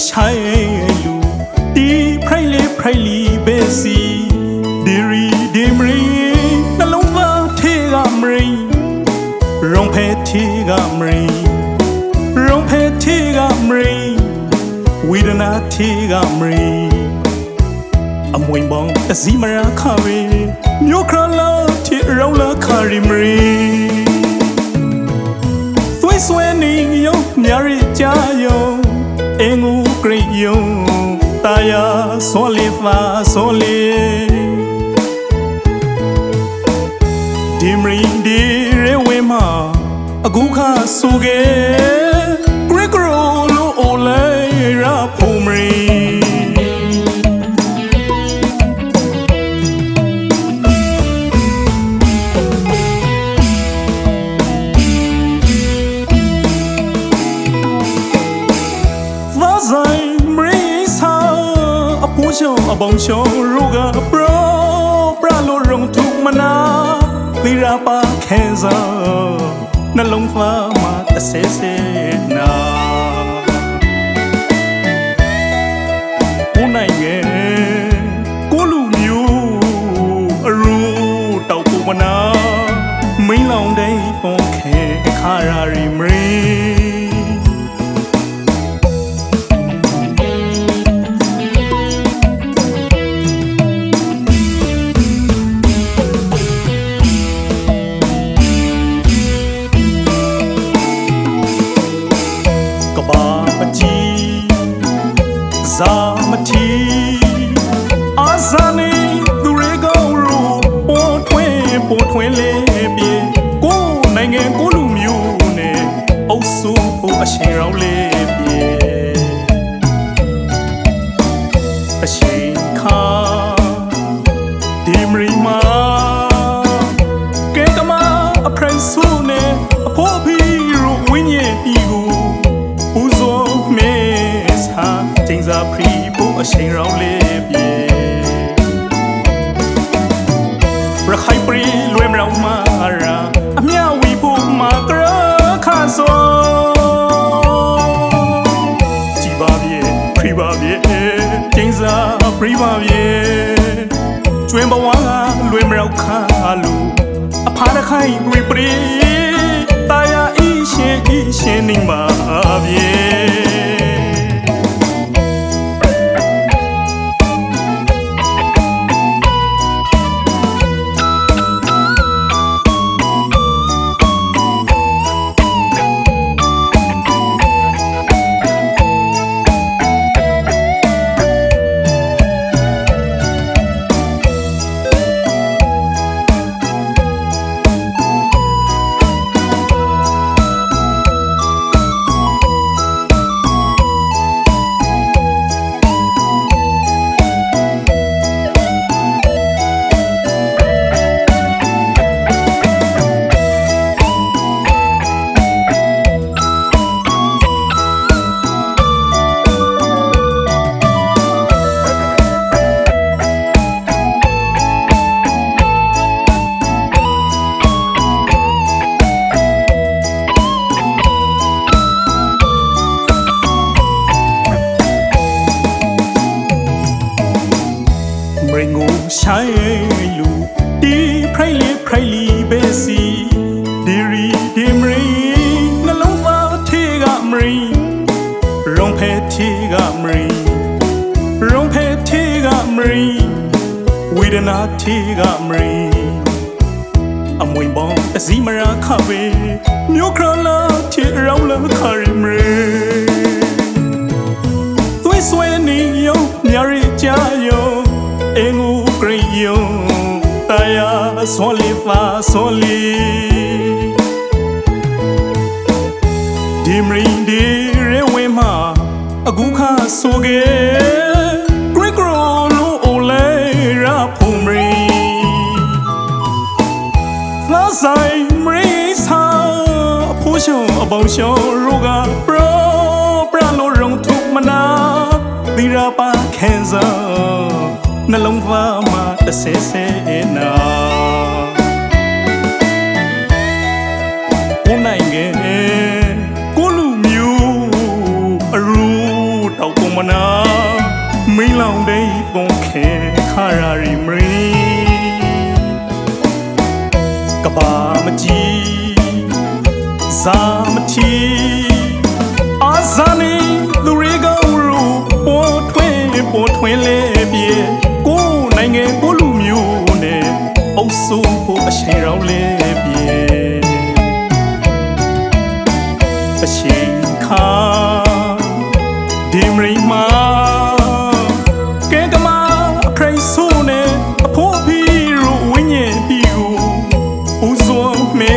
shine lu di pray li besi diri dimri na long va the ga mri rong phe the ga mri rong phe the ga mri widana the ga mri amwing bong azimara khawe myo krala the raw la khari mri swing yo nyari cha yo engu great yo taya soli fa soli dimri di rewe ma agu kha suge great gro lo ole ra phumri a bong show ruga pro lo rong thuk mana lira pa khenza na long fa ma ta se na unai nge ko lu myu ru tau pu mana main long dai phong khe kha ra ri mri Zamati Azani Durego Ru Potwe le bie Ko nange ko lu myu ne Osu o ashin raw le bie Ashin kha Dimri ma Ke kama aprai su ne Apo bi ru winye igu Uzo me things are pre-bo a shame round lebye Rakhai pri luem rau mara Amya wi bu makra khaso Ji ba bie pri ba bie things are pre ba bie Chwen ba wa luem rau kha lu Apha da khai wi pri ta ya i shin ning ba bie shine lu di pray li besi diri dimri na long va the ga mri rong phe the ga mri rong phe the ga mri widana the ga mri amwing bong azimara khawe myo krala the raw la khari mri swing yo nyari cha yo engu great yo taya soli fa soli dimri di rewe ma agu kha soge great gro lo ole ra phumri la sai mri sa pho shon a bong shon ruga pro lo rong thuk mana lira pa khenza na long va ma ta se na unai nge ko lu myu ru tau မနာမင်းလောင်တဲ့ပုံခဲခါရာရီမရီကဘာမကြီးဇာမချီအာဇာနီသူရေကောင်းရူပေါ်ထွင်းလဲပြေကိုနိုင်ငံကိုလူမျိုးနဲ့အုပ်စိုးဖို့အရှိန်ရောင်းလဲပြေအရှိန်ခါဒီမရီမာကဲကမာခရိဆိုးနဲ့အဖို့ဖီရူဝင်းရဲ့ပြီးကိုဦးစွန်မဲ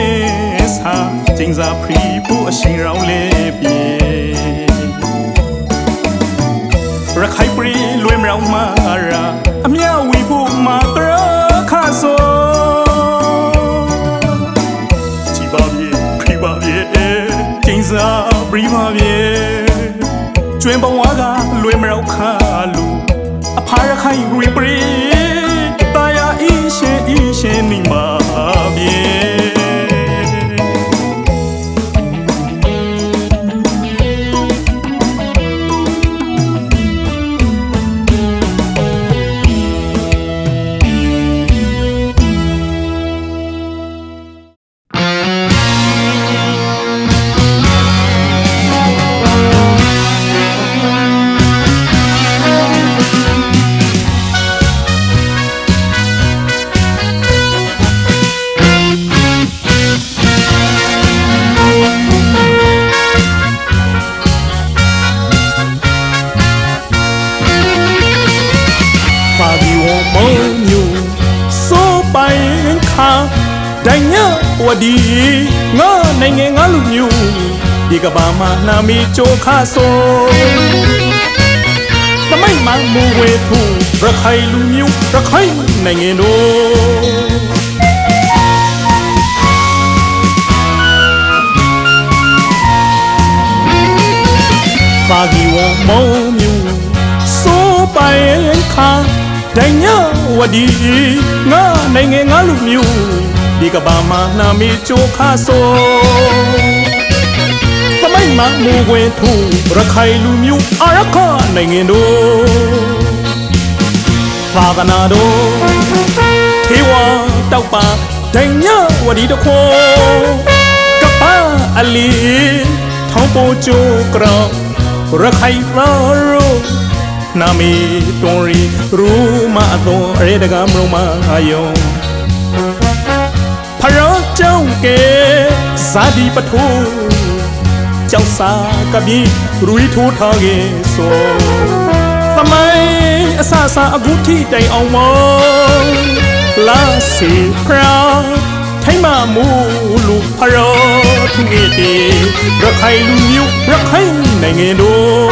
စာကျင်းစာဖရီဖို့အရှိန်ရောင်းလဲပြေရခိုင်ပြည်လွေမြောင်မာရာအမြဝီဖို့မာတရခါဆိုကြည်ပါပြေခရီပါပြေကျင်းစာပရီပါပြေကျွင်းဘဝကလွေမြောင်ခါလူအဖားရခိုင်ရီပရီတာယာအီရှင်နေမှာပြေဒိုင်ညဝဒီငါနိုင်ငံငါလူမျိုးဒီကဘာမှာနာမီချိုခါဆိုသမိုင်းမှာမူဝဲထူရခိုင်လူမျိုးရခိုင်နိုင်ငံတို့ပါဂီဝမောမျိုးစိုးပိုင်ခါဒိုင်ညဝဒီငါနိုင်ငံငါလူမျိုးဒီကဘာမှာနာမီချိုခါဆိုသမိုင်းမှာမူဝင်ထူရခိုင်လူမျိုးအရခနိုင်ငံတို့သာသနာတော်ထေဝတောက်ပါဒိုင်ညဝဒီတခေါ်ကပါအလီထောင်းပိုချိုကရရခိုင်သာရိုနာမီတွန်ရီရူမအသွန်ရဲတကမရုံမအယုံဖရောကြောင့်ကဲဇာဒီပထိုးကြောက်စာကပြေရူထိုးထားခဲ့ဆိုသမိုင်းအဆဆအခုထိတိုင်အောင်မောလာစီဖရာထိုင်မမူလူဖရောသူငယ်တေရခိုင်လူမျိုးရခိုင်နိုင်ငံတို့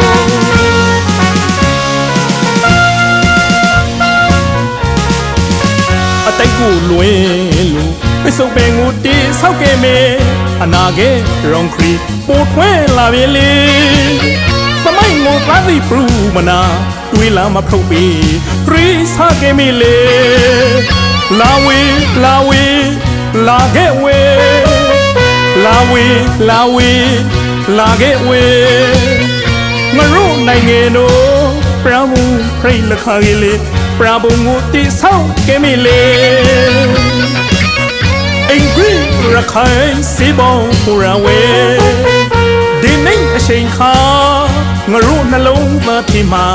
အတိုက်ကိုလွင်လူပစ္စုပန်ကိုတေးဆောက်ခဲ့မယ်အနာကဲရောင်ခရီပိုထွဲလာပြီလေသမိုင်းကိုသားစီပရူမနာတွေးလာမဖုတ်ပြီးခရီစားခဲ့မိလေလာဝေလာခဲ့ဝေလာခဲ့ဝေငရုနိုင်ငံတို့ပရမူခရိလခါကြီးလေပရဘုံကိုတိဆောက်ခဲ့မိလေအင်္ဂရိရခိုင်စီပေါင်းပူရဝဲဒီနေ့အချိန်ခါငရုနှလုံးသားထိမှာ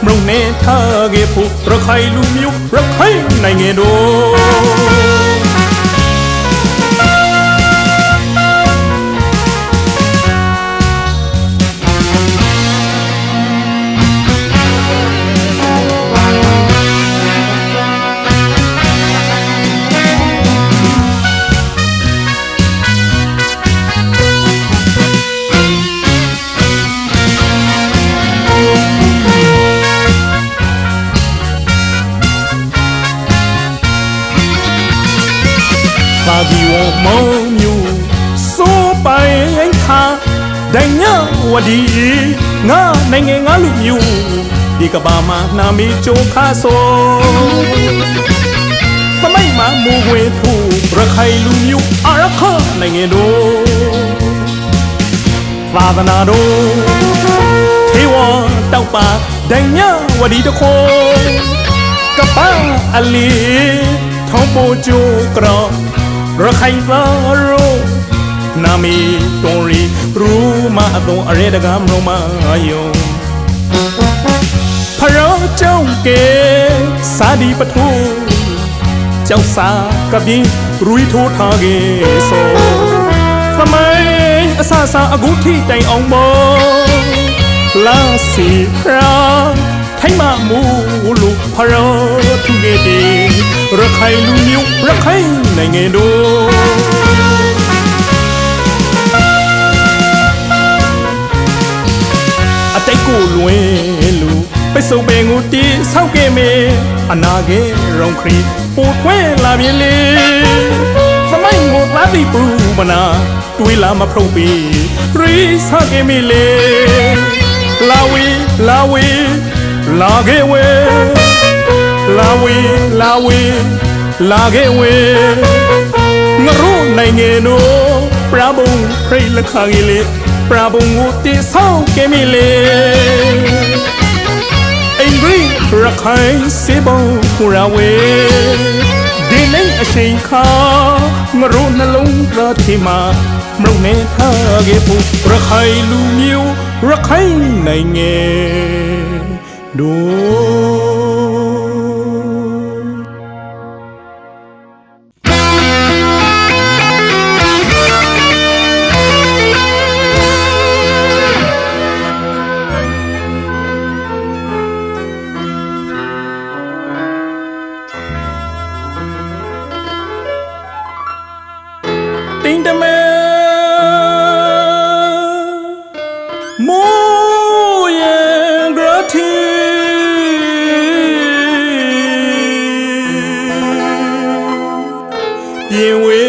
မုံနဲ့ထားခဲ့ဖို့ရခိုင်လူမျိုးရခိုင်နိုင်ငံတို့ပါဂီဝမောမျိုးစိုးပိုင်ခါဒိုင်ညဝဒီငါနိုင်ငံငါလူမျိုးဒီကဘာမှာနာမီချိုခါဆိုသမိုင်းမှာမူဝဲထူရခိုင်လူမျိုးအရခနိုင်ငံတို့သာသနာတော်ထေဝ တောက်ပါဒိုင်ညဝဒီတခိုးကပါအလီထုံးပိုကျိုးကြောရခိုင်သာရိုနာမီတွန်ရီရူမအသွန်အရဲတကမလုံးမယုံဖရောကြောင့်ကဲစာဒီပထိုးကျောက်စာကပြင်းရူထိုးထားခဲ့ဆိုသမိုင်းအဆဆာအခုထိတိုင်အောင်မောလာစီဖရာထိုင်မမူလူဖရောသူခဲ့တဲ့ရခိုင်လူမျိုးရခိုင်နိုင်ငံတို့အတိတ်ကိုလွင်လူပိတ်စုံပင်ကိုတီးဆောက်ခဲ့မေအနာခဲ့ရောင်ခရီပိုထွဲလာပြီလေသမိုင်းကိုသားတိပူမနာတွေးလာမဖုံးပြီးရီဆောက်ခဲ့မေလေလာဝေလာဝေလာခဲ့ဝေလာဝေလာဝေလာခဲ့ဝေငရိုးနိုင်ငံတို့ပရာဘုံဖရိလက်ခါကြီးလေပရာဘုံကိုတီးဆောက်ခဲ့မေလေအင်္ဂရိရခိုင်စေဘုံခူရဝေဒီနေ့အချိန်ခါငရိုးနှလုံးသားထီမှာမရုံနဲ့ထားခဲ့ဖို့ရခိုင်လူမျိုးရခိုင်နိုင်ငံတင်တမဲမိုးရဲ့ဂရတီပြေဝေ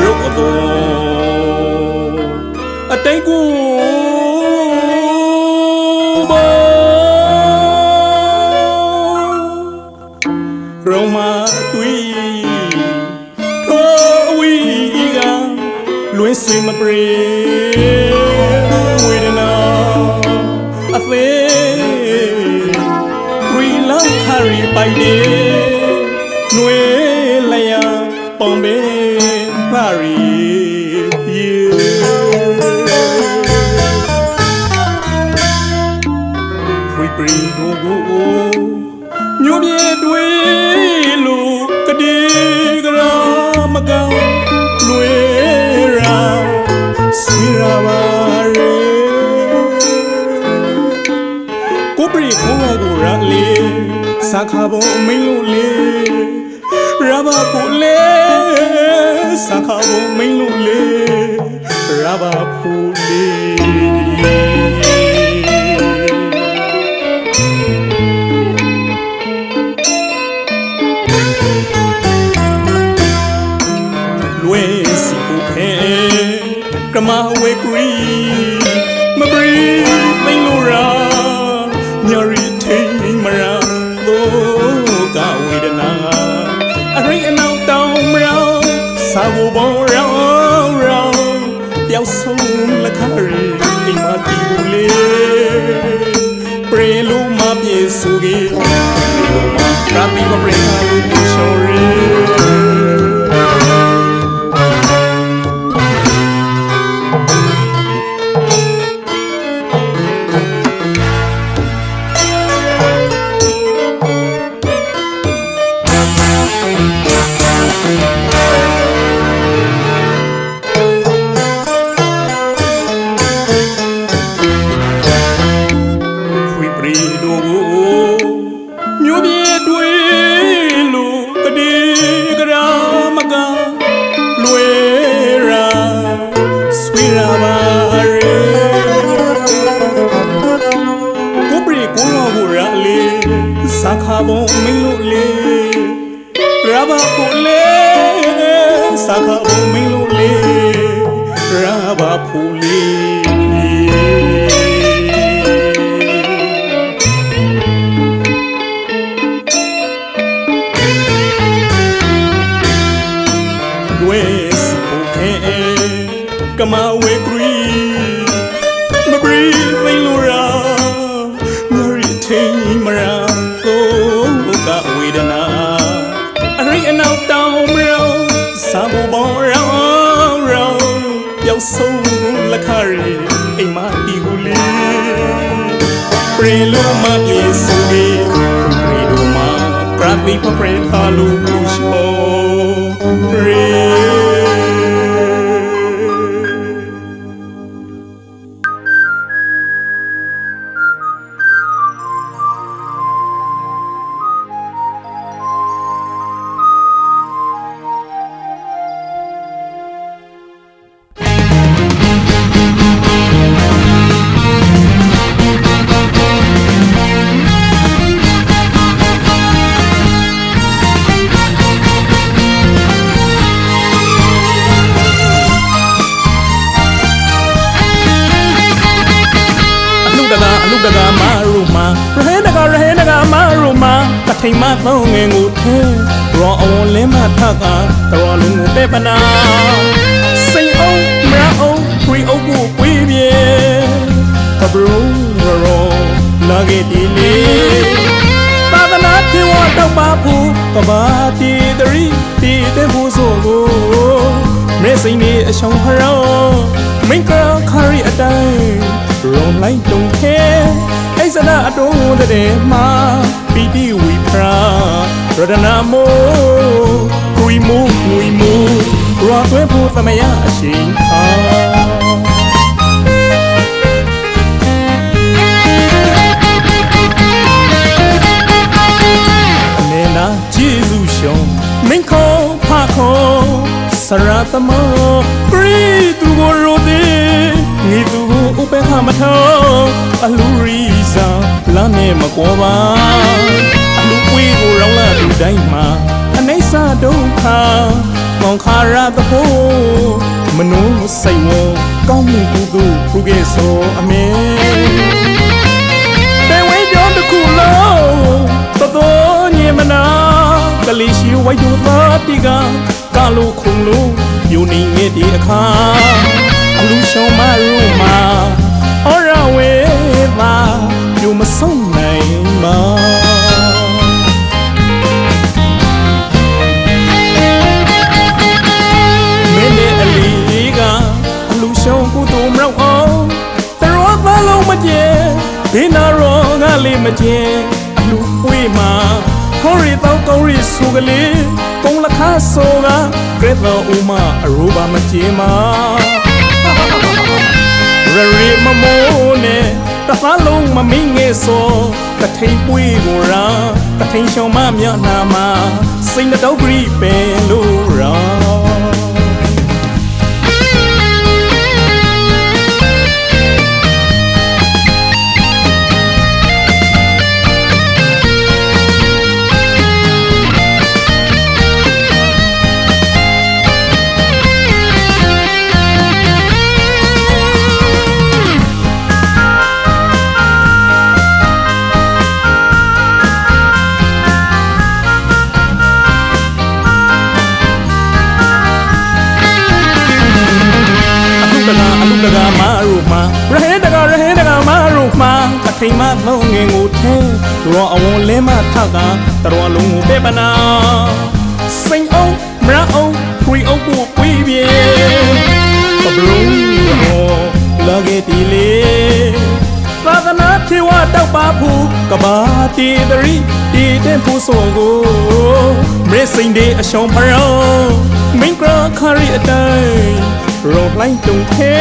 ရုပ်တော်အတိတ်ကိုရောမတွေ့လွင်စင်မပရေဝေဒနာအသေးဂရီလန်ခရီပိုင်နေနွေလျာပေါင်ပေပါရီဖရီပရီဒိုဂိုညိုပြေတွေလို့ကတိကရာမကောင်းလွေစီရာဘာရေကိုပရိကိုဝကိုရလေစာခဘုံမင်းလို့လေရဘာကိုလေစာခဘုံမင်းလို့လေရဘာကိုလေလွေစီကိုဖဲကမဝေဂရီမဘရီသိလို့ရာညရီထိန်မရာသောကဝေဒနာအရိအနောက်တောင်မရောစာဘဘောရောင်းရောင်းပျောက်ဆုံးလက်ခရီအိမ်မတီဘူးလေပရေလိုမပြေဆိုကြီးရာပီမပရေဟာလို့ရှော်ရီစာခဘုံမင်းလို့လေရဘာကိုလေစာခဘုံမင်းလို့လေရဘာဖူလေဝဲစီကိုခဲကမဝဲဂရီမဘရီမင်းလို့ရာ la khari ai ma ti hu le pre lo ma ye su de pre do ma pra vi pa pre tha lu ku sho pre daga maruma rahe daga maruma kathai ma thong nge ngu the ro awon le ma thaka tro lu ngu pe pana sai au mra au pui au bu pui bie kabru ro la ge ti le pa da na thi wa taw pa phu ka ba ti tri ti te bu so go me sai ni a shong haro min ka khari atai rong lai tong khe ai sana atong de ma piti wi pra radana mo kui mu ro twe phu tamaya a shin kha ane na jesu shon min kho pha kho saratama pri tu go ro de ni tu go upe kha ma tho alu ri sa la ne ma ko ba alu pui go rong la tu dai ma anai sa dong kha ngong kha ra ta ho manu sai wo kaung mu tu tu pu ge so ame te we jo ta ku lo to ni ma na ka li shi wai du ta ti ga ka lu khung lu yu ni nge ti a kha alu shong ma ru ma ora we ba yu ma song nai ma me ne ali ga alu shong ku tu mrau ong ta ro ba lo ma je bi na ro ga le ma je alu pui ma hori tao kau ri su ga le kong la kha so ga gre tho u ma ru ba ma je ma Rari mamo ne ta fa long ma mi nge so ta thai pui go ra ta thai shong ma mya na ma sing na dau gri pe lo ra daga maruma rahe daga maruma kathai ma thong nge ngu the ro awon le ma thaka tro lu ngu pe bana sing au mra au pui au bu pui bie kabru ro la ge ti le sadana thi wa taw pa phu ka ba ti tri ti te phu so go mre sing de a shong pharo min kra khari atai ro lai tung the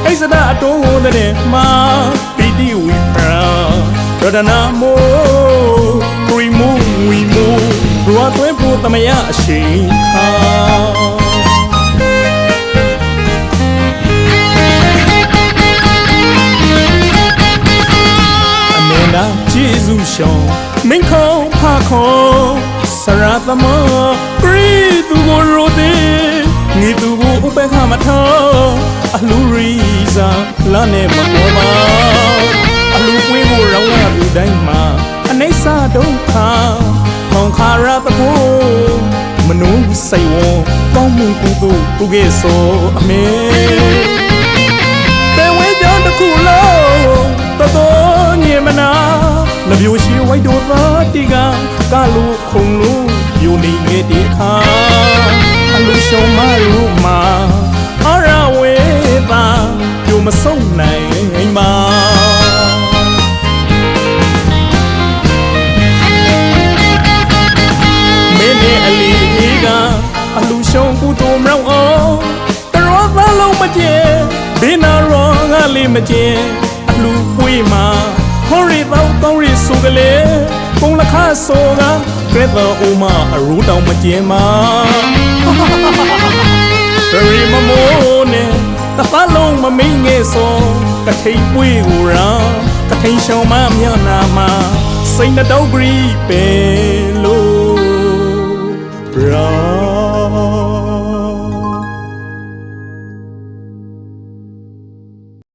ai sada to de ma piti wi pra radana mo kui mu ro twe phu tamaya a shin kha amena jesu shon min kho pha kho saratama pri tu go ro de ni tu go upe kha ma tho alu ri sa la ne ma ko ma alu pui go rong la tu dai ma anai sa dong kha ngong kha ra ta ho manu sai wo kaung mu ku tu pu ge so ame te we jo ta ku lo to ni ma na la byu shi wai do ta ti ga ka lu khung lu yu ni nge ti kha alu shong ma ru ma ora we ba မဆုံးနိုင်မှာမင်းနဲ့အလီကအလူရှုံကူတို့မြောက်အောင်တရောသားလုံးမကျဲဘေးနာရောငါလေးမကျဲအလူပွေးမှာဟောရီတော့ကောင်းရီဆိုကလေးကုန်းလခဆိုကကဲတော့ဦးမအရူတောင်မကျဲမှာရီမမိုးနဲ့တဖလုံးမမိန်ငယ်စောကထိန်ပွေးကိုရာကထိန်ရှောင်းမမျက်နာမှာစိတ်နှတော့ဂရီပဲ